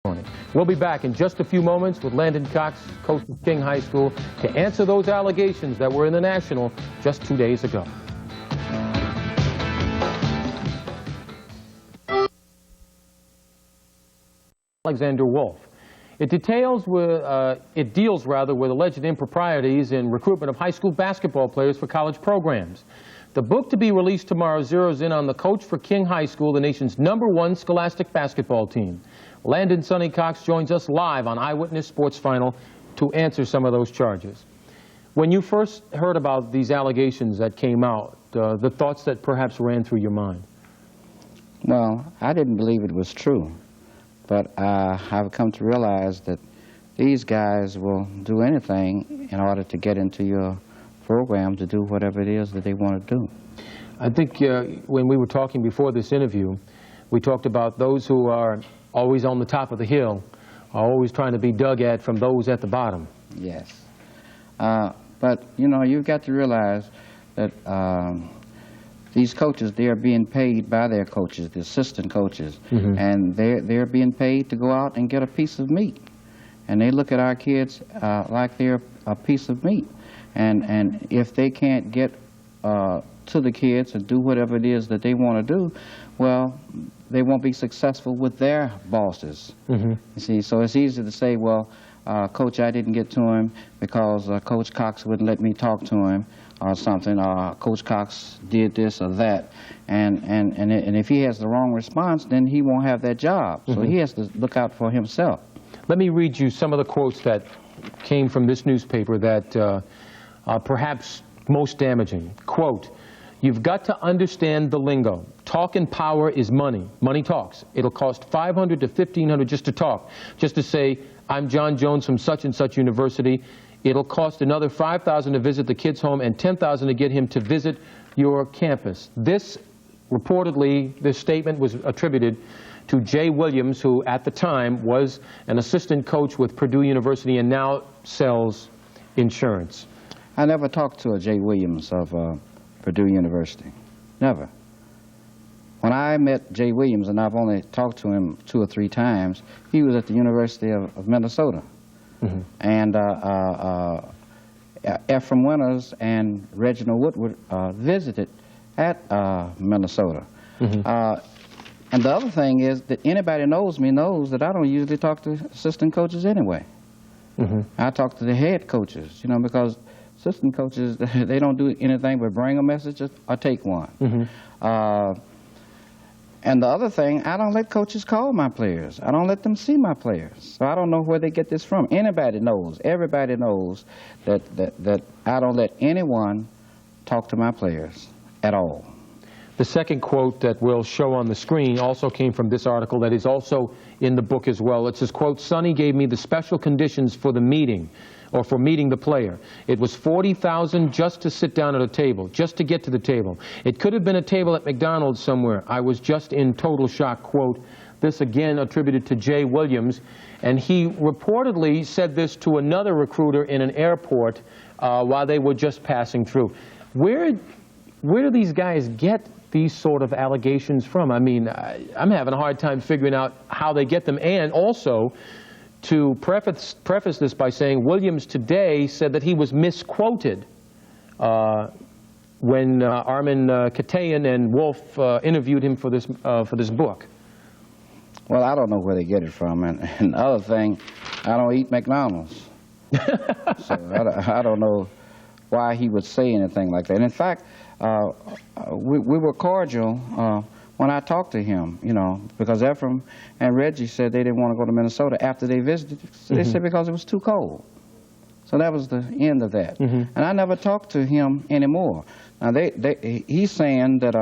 We'll be back in just a few moments with Landon Cox, coach of King High School, to answer those allegations that were in the National just 2 days ago. Alexander Wolf. It deals with alleged improprieties in recruitment of high school basketball players for college programs. The book to be released tomorrow zeroes in on the coach for King High School, the nation's #1 scholastic basketball team. Landon "Sonny" Cox joins us live on Eyewitness Sports Final to answer some of those charges. When you first heard about these allegations that came out, the thoughts that perhaps ran through your mind? Well, I didn't believe it was true, but I've come to realize that these guys will do anything in order to get into your program to do whatever it is that they want to do. I think when we were talking before this interview, we talked about those who are always on the top of the hill, are always trying to be dug at from those at the bottom. Yes. But, you know, you've got to realize that these coaches, they are being paid by their coaches, the assistant coaches, and they're being paid to go out and get a piece of meat. And they look at our kids like they're a piece of meat. And if they can't get to the kids and do whatever it is that they want to do, well, they won't be successful with their bosses. You see, so it's easy to say, well, Coach, I didn't get to him because Coach Cox wouldn't let me talk to him or something, or Coach Cox did this or that. And if he has the wrong response, then he won't have that job. So he has to look out for himself. Let me read you some of the quotes that came from this newspaper that are perhaps most damaging. Quote, "You've got to understand the lingo. Talk and power is money. Money talks. It'll cost $500 to $1,500 just to talk, just to say, I'm John Jones from such and such university. It'll cost another $5,000 to visit the kid's home and $10,000 to get him to visit your campus." This, reportedly, this statement was attributed to Jay Williams, who at the time was an assistant coach with Purdue University and now sells insurance. I never talked to a Jay Williams of Purdue University. Never. When I met Jay Williams, and I've only talked to him 2 or 3 times, he was at the University of Minnesota. And Ephraim Winters and Reginald Woodward visited at Minnesota. And the other thing is that anybody knows me knows that I don't usually talk to assistant coaches anyway. I talk to the head coaches, you know, because assistant coaches, they don't do anything but bring a message or take one. And the other thing, I don't let coaches call my players. I don't let them see my players. So I don't know where they get this from. Anybody knows, everybody knows that I don't let anyone talk to my players at all. The second quote that we'll show on the screen also came from this article that is also in the book as well. It says, quote, "Sonny gave me the special conditions for the meeting, or for meeting the player. It was $40,000 just to sit down at a table, just to get to the table. It could have been a table at McDonald's somewhere. I was just in total shock," quote. This again attributed to Jay Williams, and he reportedly said this to another recruiter in an airport while they were just passing through. Where do these guys get these sort of allegations from? I mean, I'm having a hard time figuring out how they get them, and also to preface this by saying Williams today said that he was misquoted when Armin Katayan and Wolf interviewed him for this book. Well, I don't know where they get it from, and the other thing, I don't eat McDonald's. So I don't know why he would say anything like that. And in fact, we were cordial when I talked to him, you know, because Ephraim and Reggie said they didn't want to go to Minnesota after they visited. They said because it was too cold. So that was the end of that. And I never talked to him anymore. Now, he's saying that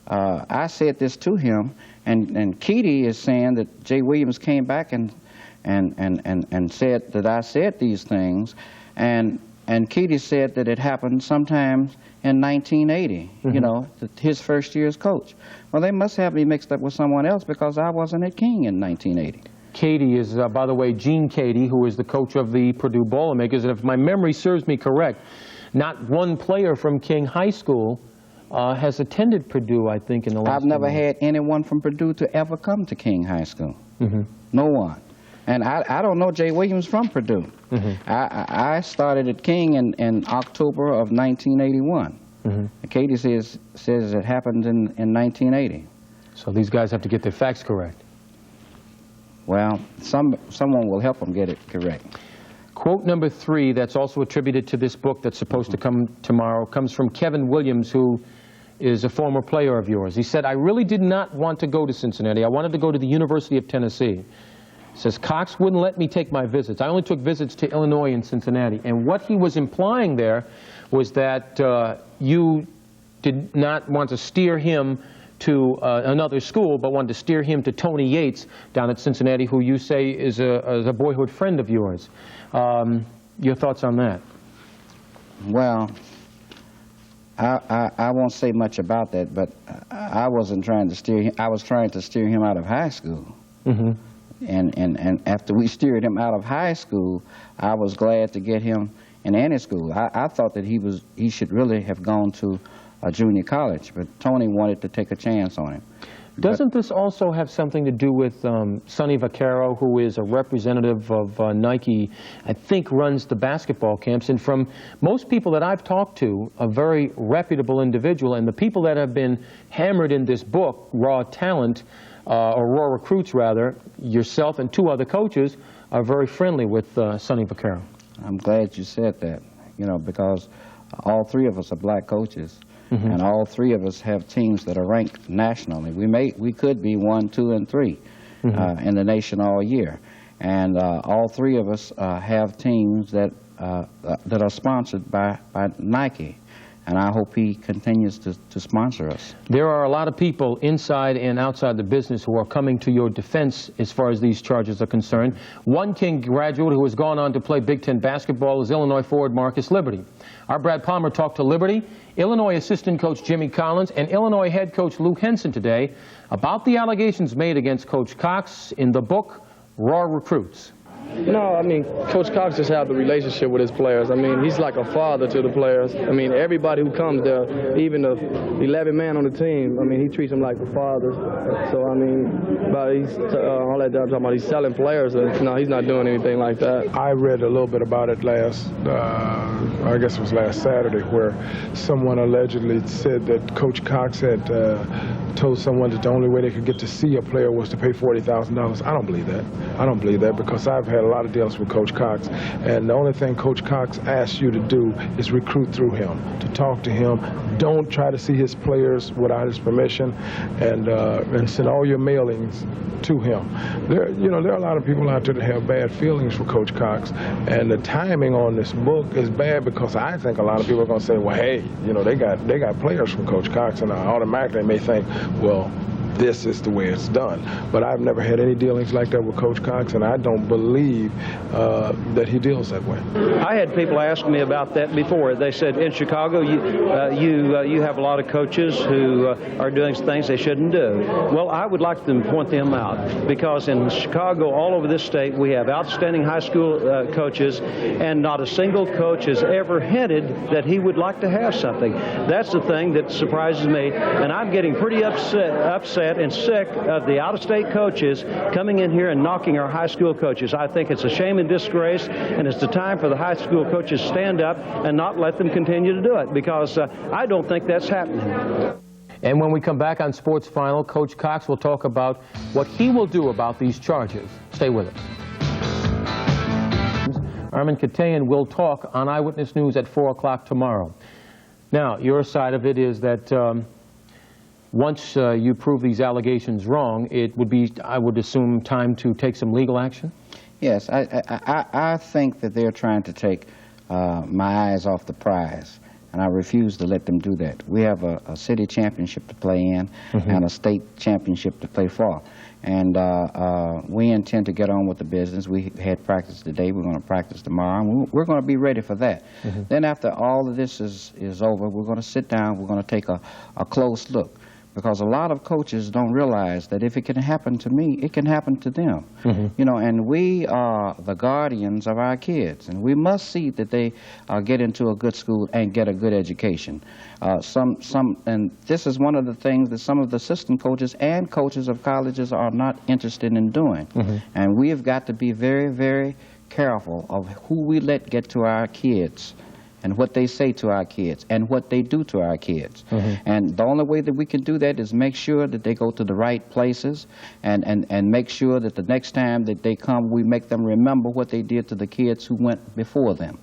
I said this to him, and Keedy is saying that Jay Williams came back and said that I said these things, and Keedy said that it happened sometimes in 1980, you know, his first year as coach. Well, they must have me mixed up with someone else because I wasn't at King in 1980. Keedy is, by the way, Gene Keedy, who is the coach of the Purdue Boilermakers, and if my memory serves me correct, not one player from King High School has attended Purdue, I think, in the last I've never few years. had anyone from Purdue to ever come to King High School. No one. And I don't know Jay Williams from Purdue. I started at King in October of 1981. Katie says it happened in 1980. So these guys have to get their facts correct. Well, someone will help them get it correct. Quote number 3 that's also attributed to this book that's supposed to come tomorrow comes from Kevin Williams, who is a former player of yours. He said, "I really did not want to go to Cincinnati. I wanted to go to the University of Tennessee." He says, "Cox wouldn't let me take my visits. I only took visits to Illinois and Cincinnati." And what he was implying there was that you did not want to steer him to another school, but wanted to steer him to Tony Yates down at Cincinnati, who you say is a boyhood friend of yours. Your thoughts on that? Well, I won't say much about that, but I wasn't trying to steer him. I was trying to steer him out of high school. And after we steered him out of high school, I was glad to get him in any school. I thought that he should really have gone to a junior college, but Tony wanted to take a chance on him. Doesn't this also have something to do with Sonny Vaccaro, who is a representative of Nike, I think runs the basketball camps, and from most people that I've talked to, a very reputable individual, and the people that have been hammered in this book, Raw Talent, or Raw Recruits rather, yourself and 2 other coaches, are very friendly with Sonny Vaccaro. I'm glad you said that, you know, because all 3 of us are black coaches. And all 3 of us have teams that are ranked nationally. We could be 1, 2, and 3 in the nation all year. And all 3 of us have teams that are sponsored by Nike. And I hope he continues to sponsor us. There are a lot of people inside and outside the business who are coming to your defense as far as these charges are concerned. One King graduate who has gone on to play Big Ten basketball is Illinois forward Marcus Liberty. Our Brad Palmer talked to Liberty, Illinois assistant coach Jimmy Collins, and Illinois head coach Luke Henson today about the allegations made against Coach Cox in the book, Raw Recruits. No, I mean, Coach Cox just has the relationship with his players. I mean, he's like a father to the players. I mean, everybody who comes there, even the 11 man on the team, I mean, he treats them like a father. So, I mean, but he's all that time talking about he's selling players, and no, he's not doing anything like that. I read a little bit about it I guess it was last Saturday, where someone allegedly said that Coach Cox had told someone that the only way they could get to see a player was to pay $40,000. I don't believe that. I don't believe that, because I've had a lot of dealings with Coach Cox, and the only thing Coach Cox asks you to do is recruit through him, to talk to him. Don't try to see his players without his permission, and send all your mailings to him. There are a lot of people out there that have bad feelings for Coach Cox, and the timing on this book is bad, because I think a lot of people are going to say, well, hey, they got players from Coach Cox, and automatically they may think, well, this is the way it's done. But I've never had any dealings like that with Coach Cox, and I don't believe that he deals that way. I had people ask me about that before. They said, in Chicago, you have a lot of coaches who are doing things they shouldn't do. Well, I would like to point them out, because in Chicago, all over this state, we have outstanding high school coaches, and not a single coach has ever hinted that he would like to have something. That's the thing that surprises me, and I'm getting pretty upset and sick of the out-of-state coaches coming in here and knocking our high school coaches. I think it's a shame and disgrace, and it's the time for the high school coaches to stand up and not let them continue to do it, because I don't think that's happening. And when we come back on Sports Final, Coach Cox will talk about what he will do about these charges. Stay with us. Armin Katayan will talk on Eyewitness News at 4 o'clock tomorrow. Now, your side of it is that once you prove these allegations wrong, it would be, I would assume, time to take some legal action? Yes, I think that they're trying to take my eyes off the prize, and I refuse to let them do that. We have a city championship to play in and a state championship to play for. And we intend to get on with the business. We had practice today. We're going to practice tomorrow. And we're going to be ready for that. Then after all of this is over, we're going to sit down. We're going to take a close look. because a lot of coaches don't realize that if it can happen to me, it can happen to them. You know, and we are the guardians of our kids, and we must see that they get into a good school and get a good education. And this is one of the things that some of the assistant coaches and coaches of colleges are not interested in doing. And we have got to be very, very careful of who we let get to our kids, and what they say to our kids, and what they do to our kids. And the only way that we can do that is make sure that they go to the right places, and make sure that the next time that they come, we make them remember what they did to the kids who went before them.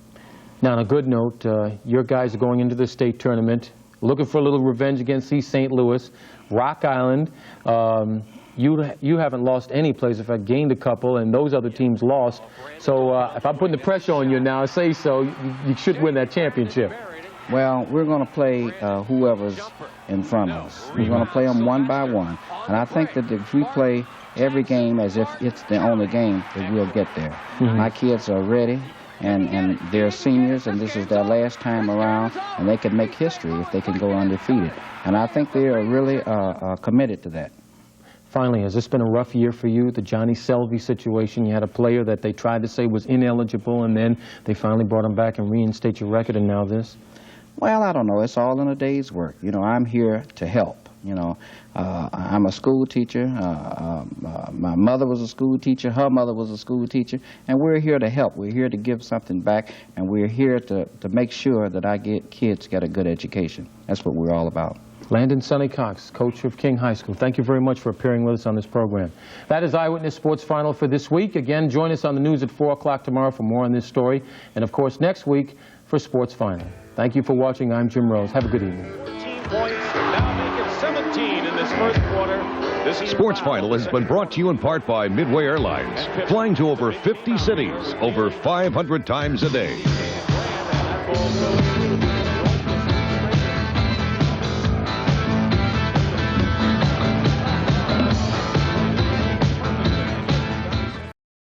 Now, on a good note, your guys are going into the state tournament, looking for a little revenge against East St. Louis, Rock Island. You haven't lost any place. In fact, gained a couple, and those other teams lost. So if I'm putting the pressure on you now, say so, you should win that championship. Well, we're going to play whoever's in front of us. We're going to play them one by one. And I think that if we play every game as if it's the only game, that we'll get there. My kids are ready, and they're seniors, and this is their last time around, and they can make history if they can go undefeated. And I think they are really committed to that. Finally, has this been a rough year for you? The Johnny Selvey situation, you had a player that they tried to say was ineligible, and then they finally brought him back and reinstate your record, and now this? Well, I don't know. It's all in a day's work. You know, I'm here to help. You know, I'm a school teacher. My mother was a school teacher. Her mother was a school teacher. And we're here to help. We're here to give something back, and we're here to make sure that our kids get a good education. That's what we're all about. Landon "Sonny" Cox, coach of King High School. Thank you very much for appearing with us on this program. That is Eyewitness Sports Final for this week. Again, join us on the news at 4 o'clock tomorrow for more on this story. And, of course, next week for Sports Final. Thank you for watching. I'm Jim Rose. Have a good evening. 14 points, now make it 17 in this first quarter. Sports Final has been brought to you in part by Midway Airlines, flying to over 50 cities, over 500 times a day.